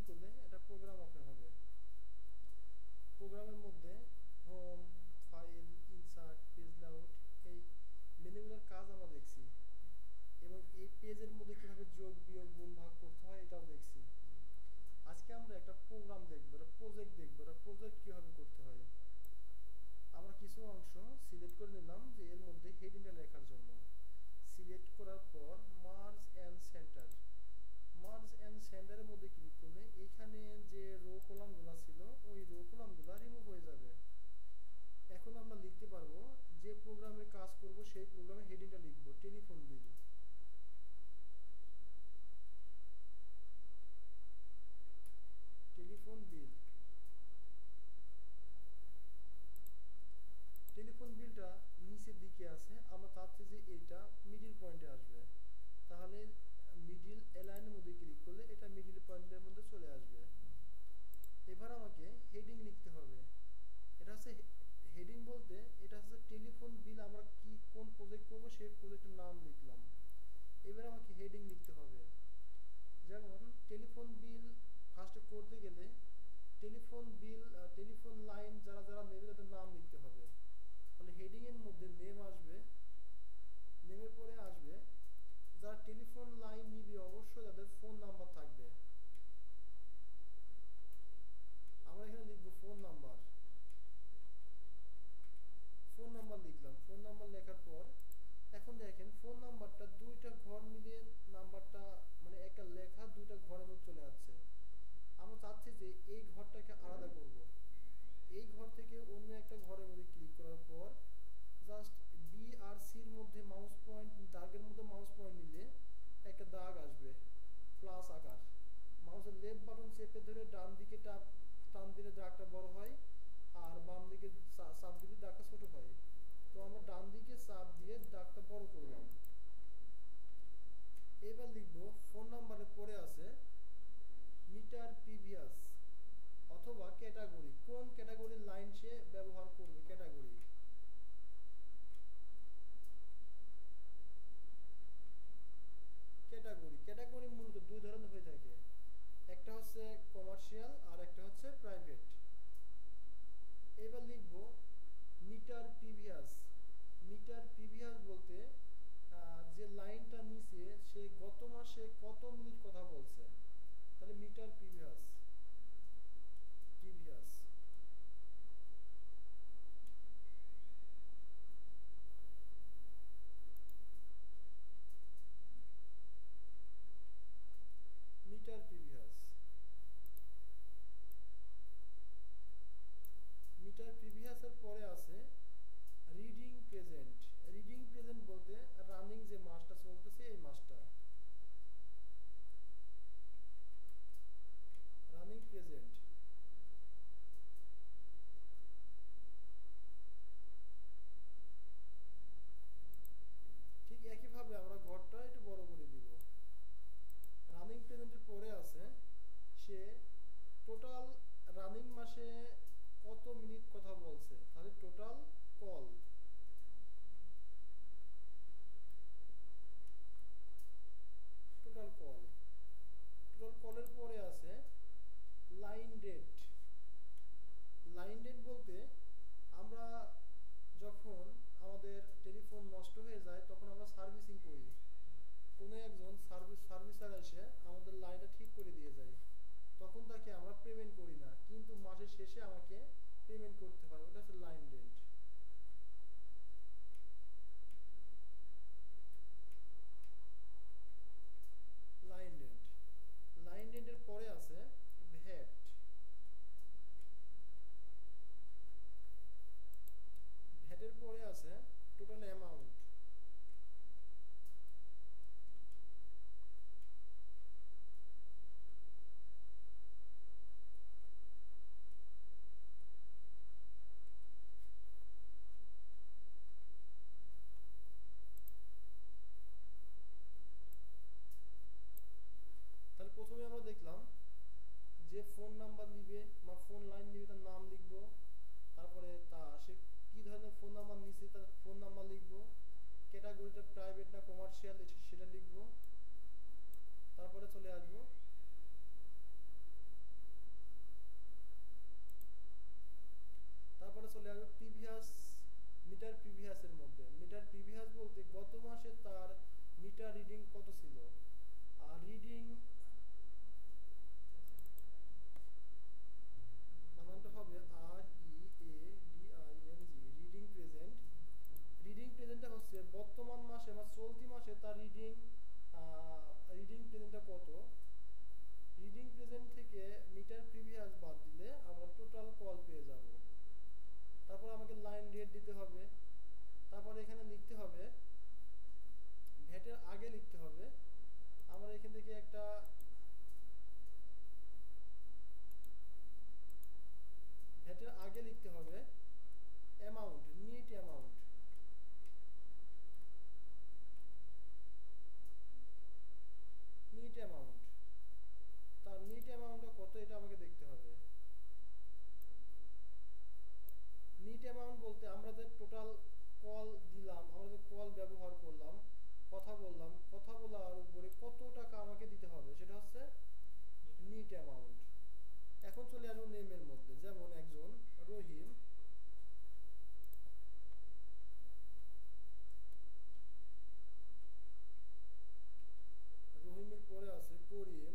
করলে একটা programme open হবে। প্রোগ্রামের মধ্যে home, file, insert, page layout এই মেনুগুলোর কাজ আমরা দেখছি, এবং এই পেজের মধ্যে কিভাবে যোগ বিয়োগ গুণ ভাগ করতে হয় এটাও দেখছি। আজকে আমরা একটা প্রোগ্রাম দেখবো, একটা প্রজেক্ট দেখবো, একটা প্রজেক্ট কিভাবে করতে হয়। আমরা কিছু অংশ সিলেক্ট করে নিলাম যে এর মধ্যে হেডিংটা লেখার জন্য। সিলেক্ট করার পর merge and centre, merge and সেন্টারের মধ্যে ক্লিক করলে এখানে যে রো কলামগুলো ছিল ওই রো কলামগুলো রিমুভ হয়ে যাবে। এখন আমরা লিখতে পারবো, যে প্রোগ্রামের কাজ করব সেই প্রোগ্রামে হেডিংটা লিখবো telephone bill. Telephone bill, telephone বিলটা নিচের দিকে আছে, আমরা চাচ্ছি যে এটা মিডিল পয়েন্টে আসবে। তাহলে মিডিল অ্যালাইনের মধ্যে ক্লিক করলে এটা মিডিল পয়েন্টের মধ্যে চলে আসবে। এবার আমাকে হেডিং লিখতে হবে। এটা হচ্ছে হেডিং বলতে এটা হচ্ছে টেলিফোন বিল, আমরা কি কোন প্রজেক্ট করব সেই প্রজেক্টের নাম লিখলাম। এবার আমাকে হেডিং লিখতে হবে। যেমন টেলিফোন বিল ফার্স্টে করতে গেলে টেলিফোন বিল, টেলিফোন লাইন যারা যারা নেবে তাদের নাম লিখতে হবে। তাহলে হেডিং এর মধ্যে নেম আসবে, নেমের পরে আসবে যারা টেলিফোন লাইন নিবে অবশ্যই তাদের ফোন নাম্বার থাকবে। আমরা এখানে লিখবো ফোন নাম্বার। ফোন নাম্বার লিখলাম। ফোন নাম্বার লেখার পর এখন দেখেন ফোন নাম্বারটা দুইটা ঘর মিলিয়ে নাম্বারটা মানে একটা লেখা দুইটা ঘরের মধ্যে চলে যাচ্ছে। আমরা চাচ্ছি যে এই ঘরটাকে আলাদা করব। এই ঘর থেকে অন্য একটা ঘরের মধ্যে ক্লিক করার পর জাস্ট বি আর সির মধ্যে মাউস পয়েন্ট, দাগের মধ্যে মাউস পয়েন্ট নিলে একটা দাগ আসবে প্লাস আকার। মাউসের লেফট বাটন চেপে ধরে ডান দিকে টান দিলে দাগটা বড় হয়, আর বাম দিকে চাপ দিলে দাগটা ছোট হয়। তো আমরা ডান দিকে চাপ দিয়ে দাগটা বড় করলাম। এবার লিখবো ফোন নাম্বারের পরে আছে মিটার প্রিভিয়াস অথবা ক্যাটাগরি, কোন ক্যাটাগরির লাইন সে ব্যবহার করবে। ক্যাটাগরি, ক্যাটাগরি, ক্যাটাগরি মূলত দুই ধরনের হয়ে থাকে, একটা হচ্ছে কমার্শিয়াল আর একটা হচ্ছে প্রাইভেট। এবার লিখব মিটার প্রিভিয়াস। মিটার প্রিভিয়াস বলতে যে লাইনটা নিচে সে গত মাসে কত মিনিট কথা বলছে, তাহলে meter previous. Previous meter previous. Meter প্রিভিয়াসের পরে আছে রিডিং প্রেজেন্ট। রিডিং প্রেজেন্ট বলতে রানিং যে মাসটা চলতেছে এই মাসটা, রানিং প্রেজেন্ট। ঠিক একইভাবে আমরা ঘরটা একটু বড় করে দিব। রানিং প্রেজেন্টের পরে আছে সে টোটাল রানিং মাসে কত মিনিট কথা বলছে, তাহলে total call. Total call, total কলের পরে আছে লাইন রেট। লাইন রেট বলতে আমরা যখন আমাদের টেলিফোন নষ্ট হয়ে যায় তখন আমরা সার্ভিসিং করি, কোনো একজন সার্ভিসার এসে আমাদের লাইনটা ঠিক করে দিয়ে যায়, তখন তাকে আমরা পেমেন্ট করি না, কিন্তু মাসের শেষে আমাকে পেমেন্ট করতে হয়, ওটা হচ্ছে line rate. Line rate, line রেটের পরে আছে ভ্যাট। ভ্যাটের পরে আছে টোটাল অ্যামাউন্ট। তাহলে প্রথমে আমরা দেখলাম যে ফোন নাম্বার নিবে বা ফোন লাইন নিবে তার নাম লিখব, তারপরে সে কি ধরনের ফোন নাম্বার নিছে তার ফোন নাম্বার লিখব, ক্যাটাগরিটা প্রাইভেট না কমার্শিয়াল সেটা লিখব, তারপরে চলে আসবো মিটার প্রিভিয়াসের মধ্যে। মিটার প্রিভিয়াস বলতে গত মাসে তার মিটার রিডিং কত ছিল, আর রিডিং বানানটা হবে R E A D I N G, reading present. Reading প্রেজেন্টটা হচ্ছে বর্তমান মাসে বা চলতি মাসে তার রিডিং, রিডিং প্রেজেন্টটা কত। রিডিং প্রেজেন্ট থেকে মিটার প্রিভিয়াস বাদ দিলে আমরা টোটাল কল পেয়ে যাব। তারপর আমাকে লাইন রেট দিতে হবে। তারপর এখানে লিখতে হবে ভ্যাটের আগে লিখতে হবে, আমরা এখান থেকে একটা ভ্যাটের আগে লিখতে হবে amount, net amount. Net amount, তার নিট অ্যামাউন্টটা কত এটা আমাকে দেখতে হবে। নিট অ্যামাউন্ট বলতে আমরা যে টোটাল কল দিলাম, আমরা যে কল ব্যবহার করলাম, কথা বললাম, কথা বলার উপরে কত টাকা আমাকে দিতে হবে সেটা হচ্ছে নিট অ্যামাউন্ট। এখন চলে আসবো নেমের মধ্যে, যেমন একজন রহিম, রহিমের পরে আছে করিম,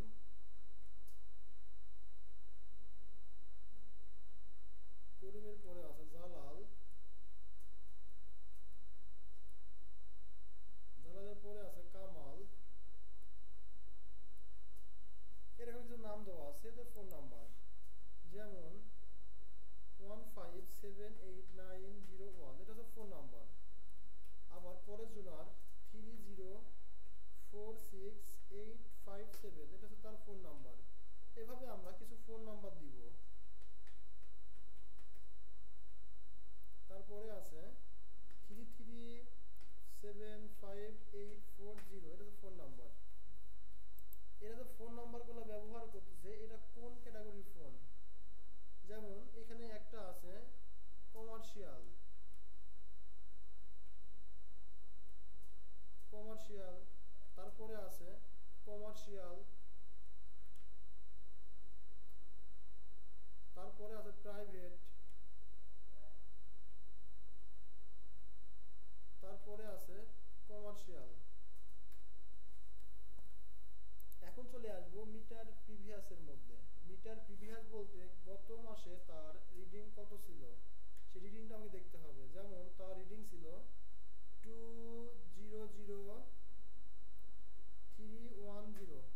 করিমের পরে আছে জালাল, জালালের পরে আছে কামাল। এরকম কিছু নাম দেওয়া আছে, এদের ফোন নাম্বার যেমন 1578901, এটা হচ্ছে ফোন নাম্বার। আবার পরের জনার 30468557, এটা হচ্ছে তার ফোন নাম্বার। এভাবে আমরা কিছু ফোন নাম্বার দিব। তারপরে আছে 337584, এটা হচ্ছে ফোন নাম্বার। এরা যে ফোন নাম্বারগুলো ব্যবহার করতেছে এটা কোন ক্যাটাগরির ফোন, যেমন এখানে একটা আছে কমার্শিয়াল, কমার্শিয়াল, তারপরে আছে কমার্শিয়াল, তারপরে আছে প্রাইভেট, তারপরে আছে কমার্শিয়াল। এখন চলে আসবো মিটার প্রিভিয়াসের মধ্যে। মিটার প্রিভিয়াস বলতে গত মাসে তার রিডিং কত ছিল সেই রিডিংটা আমাকে দেখতে হবে। যেমন তার রিডিং ছিল 200310,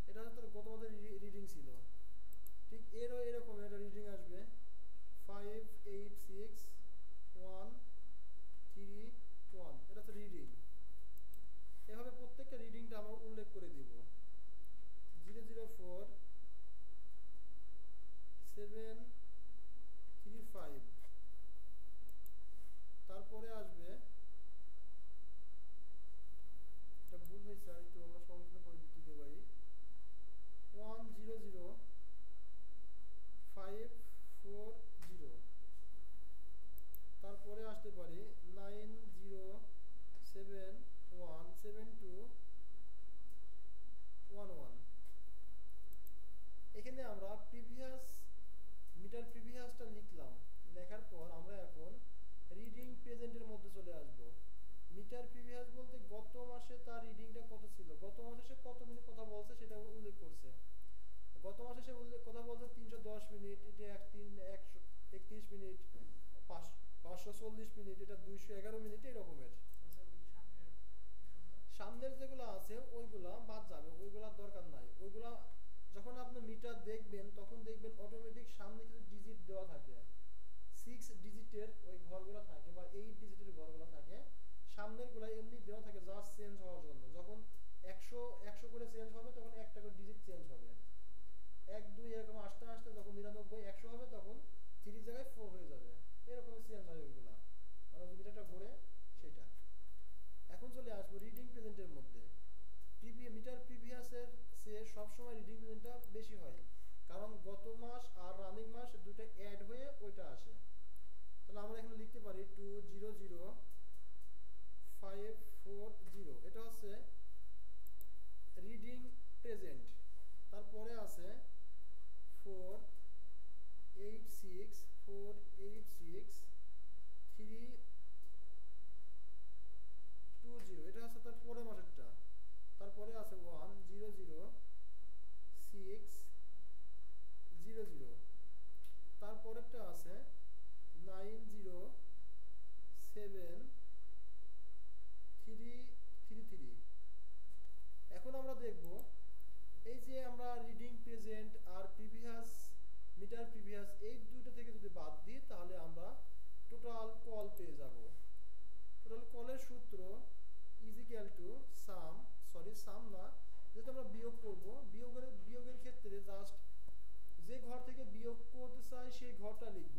এটা হচ্ছে তার গত মাসের রিডিং ছিল। ঠিক এরকম একটা রিডিং আসবে 586131, এটা হচ্ছে রিডিং। এভাবে প্রত্যেকটা রিডিংটা আমরা উল্লেখ করে দিব। 004735, তারপরে আসবে, এটা ভুল হয়েছে আর একটু আমরা সংশোধন করে দিতে পারি, 100540, তারপরে আসতে পারি 90717211। এখানে আমরা প্রিভিয়াস মিটার প্রিভিয়াসটা লিখলাম, লেখার পর আমরা এখন রিডিং প্রেজেন্টের মধ্যে চলে আসব। মিটার প্রিভিয়াস বলতে গত মাসে তার রিডিংটা কত ছিল, গত মাসে সে কত মিনিট কথা বলছে সেটা উল্লেখ করছে। গত মাসে সে কথা বলছে 310 মিনিট, এটা 131 মিনিট, 540 মিনিট, এটা 211 মিনিট, এরকমের। সামনের যেগুলো আছে ওইগুলা বাদ যাবে, ওইগুলার দরকার নাই। ওইগুলা যখন আপনি মিটার দেখবেন তখন দেখবেন অটোমেটিক সামনে কিছু ডিজিট দেওয়া থাকে, 6 ডিজিটের ওই ঘরগুলো থাকে বা 8 ডিজিটের ঘরগুলো থাকে। সামনের গুলা এমনি দেওয়া থাকে জাস্ট চেঞ্জ হওয়ার জন্য। যখন 100 100 করে চেঞ্জ হবে তখন একটা করে ডিজিট চেঞ্জ হবে, 1 2 এরকম আস্তে আস্তে যখন 99 100 হবে তখন 3 জায়গায় 4 হয়ে যাবে, এরকম চেঞ্জ হয় ওইগুলা, মানে মিটারটা ঘুরে সেটা। এখন চলে আসবো রিডিং প্রেজেন্টের মধ্যে। মিটার প্রিভিয়াসের চেয়ে সবসময় রিডিং প্রেজেন্টটা বেশি হয়, কারণ গত মাস আর রানিং মাস দুটো অ্যাড হয়ে ওইটা আসে। তাহলে আমরা এখানে লিখতে পারি 200540, এটা হচ্ছে রিডিং প্রেজেন্ট। তারপরে আছে 486486 311, 7333। এখন আমরা দেখব এই যে আমরা রিডিং প্রেজেন্ট আর প্রিভিয়াস মিটার প্রিভিয়াস এই দুটো থেকে যদি বাদ দিই তাহলে আমরা টোটাল কল পেয়ে যাব। টোটাল কলের সূত্র ইজ ইকুয়াল টু সাম না, যেহেতু আমরা বিয়োগ করব, বিয়োগের ক্ষেত্রে জাস্ট যে ঘর থেকে বিয়োগ করতে চাই সেই ঘরটা লিখব।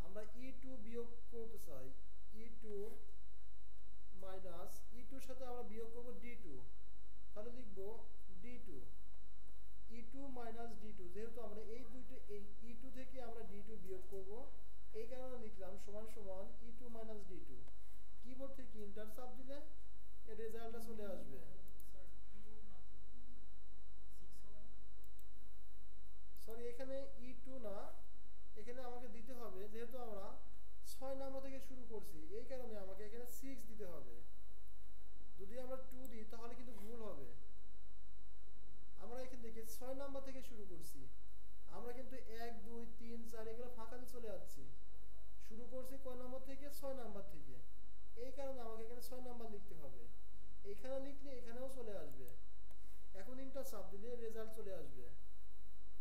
আমরা E2 বিয়োগ করতে চাই, E2 মাইনাস E2 এর সাথে আমরা বিয়োগ করব D2, তাহলে লিখব D2, E2 মাইনাস D2। যেহেতু আমরা এই E2 থেকে আমরা D2 বিয়োগ করব, এই কারণে লিখলাম সমান সমান E2 মাইনাস D2। কিবোর্ড থেকে ইন্টার চাপ দিলে এর রেজাল্টটা চলে আসবে। সরি, এখানে E2 না, এখানে আমাকে দিতে হবে, যেহেতু আমরা 6 নাম্বার থেকে শুরু করছি এই কারণে আমাকে এখানে 6 দিতে হবে। যদি আমরা 2 দিই তাহলে কিন্তু ভুল হবে। আমরা এখান থেকে 6 নাম্বার থেকে শুরু করছি, আমরা কিন্তু 1 2 3 4 এগুলো ফাঁকা দিয়ে চলে যাচ্ছি। শুরু করছি কয় নাম্বার থেকে? 6 নাম্বার থেকে। এই কারণে আমাকে এখানে 6 নাম্বার লিখতে হবে। এখানে লিখলে এখানেও চলে আসবে। এখন ইন্টার চাপ দিলে রেজাল্ট চলে আসবে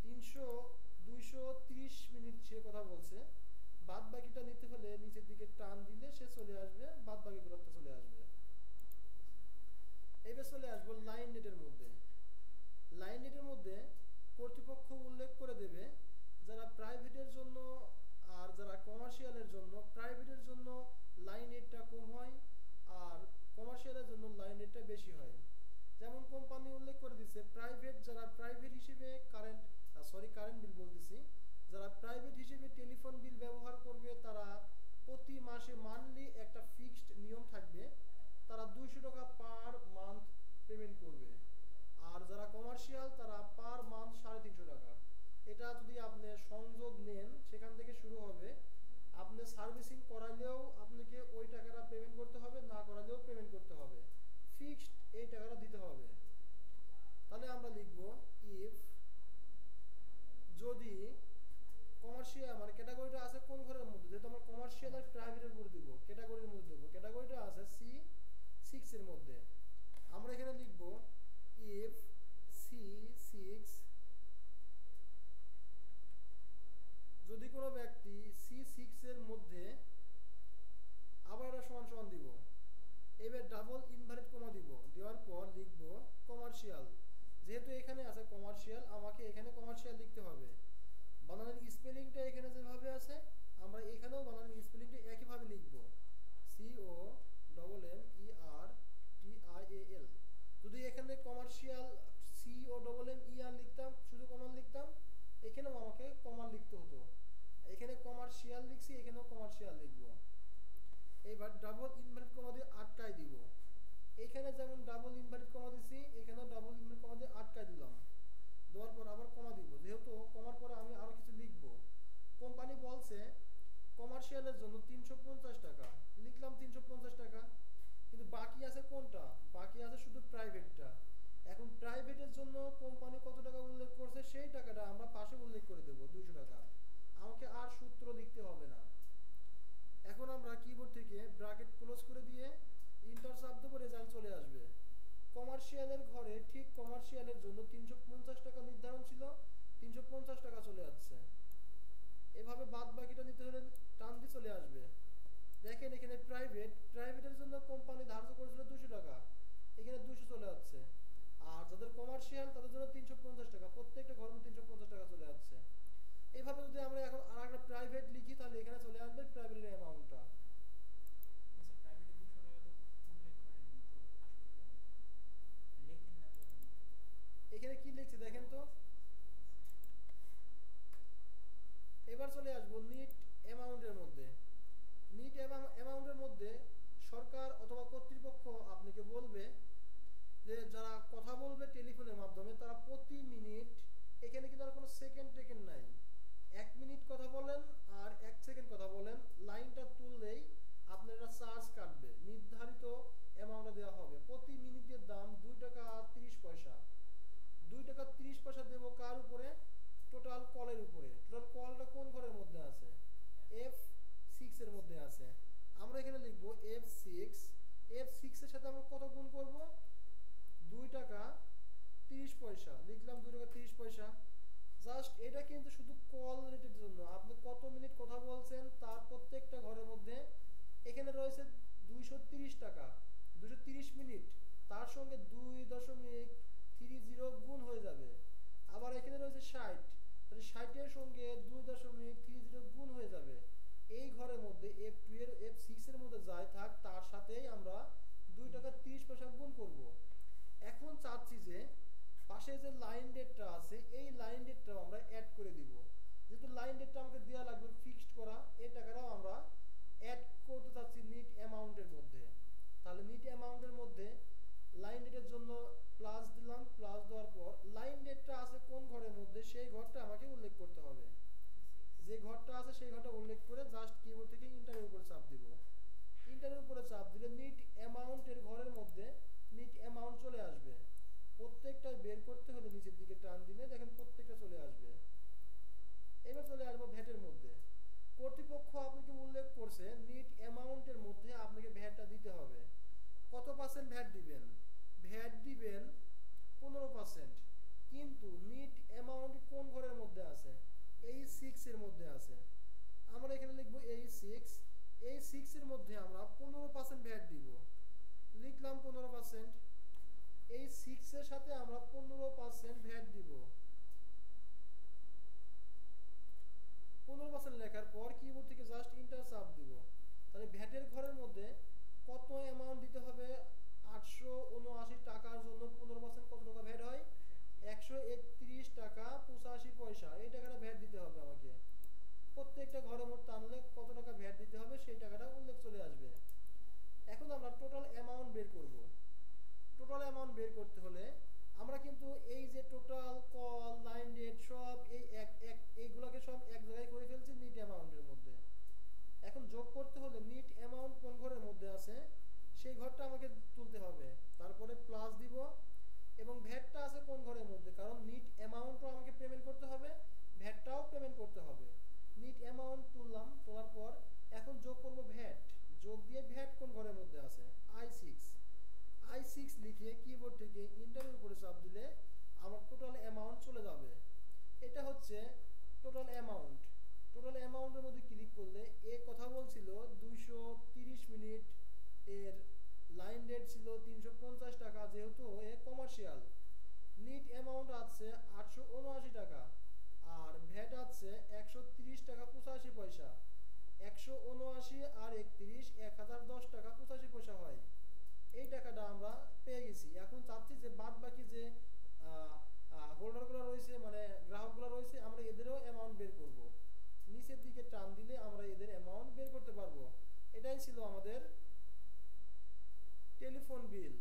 230 মিনিট সে কথা বলছে। বাদ বাকিটা নিতে হলে নিচের দিকে টান দিলে সে চলে আসবে, বাদ বাকিগুলোতে চলে আসবে। এবার চলে আসবো লাইন নেটের মধ্যে। লাইন নেটের মধ্যে কর্তৃপক্ষ উল্লেখ করে দেবে যারা প্রাইভেটের জন্য আর যারা কমার্শিয়ালের জন্য, প্রাইভেটের জন্য লাইন রেটটা কম হয় আর কমার্শিয়ালের জন্য লাইন রেটটা বেশি হয়। যেমন কোম্পানি উল্লেখ করে দিচ্ছে প্রাইভেট, যারা প্রাইভেট হিসেবে কারেন্ট বিল বলতেছি, যারা প্রাইভেট হিসেবে টেলিফোন বিল ব্যবহার করবে তারা প্রতি মাসে মান্থলি একটা ফিক্সড নিয়ম থাকবে, তারা 200 টাকা পার মান্থ পেমেন্ট করবে। আর যারা কমার্শিয়াল তারা পার মান্থ 350 টাকা। এটা যদি আপনি সংযোগ নেন সেখান থেকে শুরু হবে, আপনি সার্ভিসিং করাইলেও আপনাকে ওই টাকাটা পেমেন্ট করতে হবে, না করাইলেও পেমেন্ট করতে হবে, ফিক্সড এই টাকাটা দিতে হবে। তাহলে আমরা লিখব ইফ, যদি কমার্শিয়াল মানে ক্যাটাগরিটা আছে কোন ঘরের মধ্যে, যেহেতু আমরা কমার্শিয়াল আর প্রাইভেটের উপর দিব, ক্যাটাগরির মধ্যে দেব, ক্যাটাগরিটা আছে C6 এর মধ্যে। আমরা এখানে লিখব ইফ C6, যদি কোনো ব্যক্তি C6 এর মধ্যে, আবার এটা সমান সমান দিব, এবার ডাবল ইনভার্টেড কমা দিব, দেওয়ার পর লিখব কমার্শিয়াল। যেহেতু এখানে আছে কমার্শিয়াল, আমাকে এখানে কমার্শিয়াল লিখতে হবে। বানানের স্পেলিংটা এখানে যেভাবে আছে আমরা এখানেও বানানের স্পেলিংটা একইভাবে লিখব, COMMERTIAL। যদি এখানে কমার্শিয়াল COMMER লিখতাম, শুধু কমান লিখতাম, এখানেও আমাকে কমান লিখতে হতো। এখানে কমার্শিয়াল লিখছি, এখানেও কমার্শিয়াল লিখব। এবার ডাবল ইনভার্টেড কমা দিয়ে আটকায় দিব। এখানে যেমন ডাবল ইনভার্টেড কমা দিছি, এখানেও ডাবল ইনভার্টেড কমা দিয়ে আটকায় দিলাম। দেওয়ার পর আবার কমা দিব, যেহেতু কমার পরে আমি আরো কিছু লিখব। কোম্পানি বলছে কমার্শিয়ালের জন্য 350 টাকা, লিখলাম 350 টাকা, কিন্তু বাকি আছে কোনটা? বাকি আছে শুধু প্রাইভেটটা। এখন প্রাইভেটের জন্য কোম্পানি কত টাকা উল্লেখ করছে সেই টাকাটা আমরা পাশে উল্লেখ করে দেব 200 টাকা। আমাকে আর সূত্র লিখতে হবে না। এখন আমরা কিবোর্ড থেকে ব্র্যাকেট ক্লোজ করে দিয়ে ইন্টার চাপ দেব, রেজাল্ট চলে আসবে। কমার্শিয়ালের ঘরে ঠিক কমার্শিয়ালের জন্য 350 টাকা নির্ধারণ ছিল, 350 টাকা চলে যাচ্ছে। এভাবে বাদ বাকিটা নিতে হলে টান দিয়ে চলে আসবে। দেখেন এখানে প্রাইভেটের জন্য কোম্পানি ধার্য করেছিল 200 টাকা, এখানে 200 চলে যাচ্ছে। আর যাদের কমার্শিয়াল তাদের জন্য 350 টাকা, প্রত্যেকটা ঘরের 350 টাকা চলে যাচ্ছে। এইভাবে যদি আমরা এখন আরেকটা প্রাইভেট লিখি তাহলে এখানে চলে আসবে প্রাইভেটের অ্যামাউন্টটা। এখানে কি লিখছি দেখেন তো। এবার চলে আসবো নিট অ্যামাউন্টের মধ্যে। নিট অ্যামাউন্টের মধ্যে সরকার অথবা কর্তৃপক্ষ আপনাকে বলবে যে যারা কথা বলবে টেলিফোনের মাধ্যমে তারা প্রতি মিনিট, এখানে কিন্তু আর কোনো সেকেন্ড নাই, 1 মিনিট কথা বলেন আর 1 সেকেন্ড কথা বলেন, লাইনটা তুললেই আপনার একটা চার্জ কাটবে, নির্ধারিত অ্যামাউন্টটা দেওয়া হবে। প্রতি মিনিটের দাম 2 টাকা 30 পয়সা। 2 টাকা 30 পয়সা দেবো কার উপরে? টোটাল কলের উপরে। টোটাল কলটা কোন ঘরের মধ্যে আছে? F6 এর মধ্যে আছে। আমরা এখানে লিখবো পয়সা, লিখলাম 2 টাকা 30 পয়সা। জাস্ট এটা কিন্তু শুধু কল রেটের জন্য, আপনি কত মিনিট কথা বলছেন তার প্রত্যেকটা ঘরের মধ্যে এখানে রয়েছে 230 টাকা, 230 মিনিট, তার সঙ্গে 2.30 গুণ হয়ে যাবে। আবার এখানে রয়েছে 60, তাহলে 60-এর সঙ্গে 2.30 গুণ হয়ে যাবে। এই ঘরের মধ্যে F2 এর F6 এর মধ্যে যাই থাক তার সাথেই আমরা 2 টাকা 30 পয়সা গুণ করব। এখন চাচ্ছি যে পাশে যে লাইন ডেটটা আছে এই লাইন ডেটটাও আমরা অ্যাড করে দিব। যেহেতু লাইন ডেটটা আমাকে দেওয়া লাগবে ফিক্সড করা, এই টাকাটাও আমরা অ্যাড করতে চাচ্ছি নিট অ্যামাউন্টের মধ্যে। তাহলে নিট অ্যামাউন্টের মধ্যে লাইন ডেটের জন্য প্লাস দিলাম, প্লাস দেওয়ার পর লাইন ডেটটা আছে কোন ঘরের মধ্যে সেই ঘরটা আমাকে উল্লেখ করতে হবে। যে ঘরটা আছে সেই ঘরটা উল্লেখ করে জাস্ট কিবোর্ড থেকে ইন্টারের উপরে চাপ দিব। ইন্টারের উপরে চাপ দিলে নিট অ্যামাউন্টের ঘরের মধ্যে নিট অ্যামাউন্ট চলে আসবে। প্রত্যেকটা বের করতে হলে নিচের দিকে টান দিলে দেখেন প্রত্যেকটা চলে আসবে। এবার চলে আসবো ভ্যাটের মধ্যে। কর্তৃপক্ষ আপনাকে উল্লেখ করছে নিট অ্যামাউন্টের মধ্যে আপনাকে ভ্যাটটা দিতে হবে। কত পার্সেন্ট ভ্যাট দিবেন? ভ্যাট দিবেন 15%। কিন্তু নিট অ্যামাউন্ট কোন ঘরের মধ্যে আছে? এই 6 এর মধ্যে আছে। আমরা এখানে লিখবো এই 6, এই 6 এর মধ্যে আমরা 15% ভ্যাট দিব। লিখলাম 15%, এই 6 এর সাথে আমরা 15% ভ্যাট দিব। 15% লেখার পর কিবোর্ড থেকে জাস্ট ইন্টার চাপ দিব। তাহলে ভ্যাটের ঘরের মধ্যে কত অ্যামাউন্ট দিতে হবে? 879 টাকার জন্য 15% কত টাকা ভ্যাট হয়? 131 টাকা 85 পয়সা। এই টাকাটা ভ্যাট দিতে হবে আমাকে। প্রত্যেকটা ঘরের মধ্যে টানলে কত টাকা ভ্যাট দিতে হবে সেই টাকাটা উল্লেখ চলে আসবে। এখন আমরা টোটাল অ্যামাউন্ট বের করব। টোটাল অ্যামাউন্ট বের করতে হলে আমরা কিন্তু এই যে টোটাল কল লাইন রেট সব এইগুলোকে সব এক জায়গায় করে ফেলছি নিট অ্যামাউন্টের মধ্যে। এখন যোগ করতে হলে নিট অ্যামাউন্ট কোন ঘরের মধ্যে আছে সেই ঘরটা আমাকে তুলতে হবে, তারপরে প্লাস দিব। এবং ভ্যাটটা আছে কোন ঘরের মধ্যে, কারণ নিট অ্যামাউন্টও আমাকে পেমেন্ট করতে হবে, ভ্যাটটাও পেমেন্ট করতে হবে। নিট অ্যামাউন্ট তুললাম, তোলার পর এখন যোগ করব ভ্যাট। যোগ দিয়ে ভ্যাট কোন ঘরের মধ্যে আছে? I6 লিখে কিবোর্ড থেকে ইন্টারের উপরে চাপ দিলে আমার টোটাল অ্যামাউন্ট চলে যাবে। এটা হচ্ছে টোটাল অ্যামাউন্ট। টোটাল অ্যামাউন্টের মধ্যে ক্লিক করলে এ কথা বলছিল 230 মিনিট, এর লাইন রেট ছিল 350 টাকা, যেহেতু এ কমার্শিয়াল। নিট অ্যামাউন্ট আছে 879 টাকা, আর ভ্যাট আছে 130 টাকা 85 পয়সা। 179 আর 31 1010 টাকা 85 পয়সা হয়। এই টাকাটা আমরা পেয়ে গেছি। এখন চাচ্ছি যে বাদ বাকি যে হোল্ডারগুলো রয়েছে মানে গ্রাহকগুলো রয়েছে আমরা এদেরও অ্যামাউন্ট বের করব। নিচের দিকে টান দিলে আমরা এদের অ্যামাউন্ট বের করতে পারবো। এটাই ছিল আমাদের টেলিফোন বিল।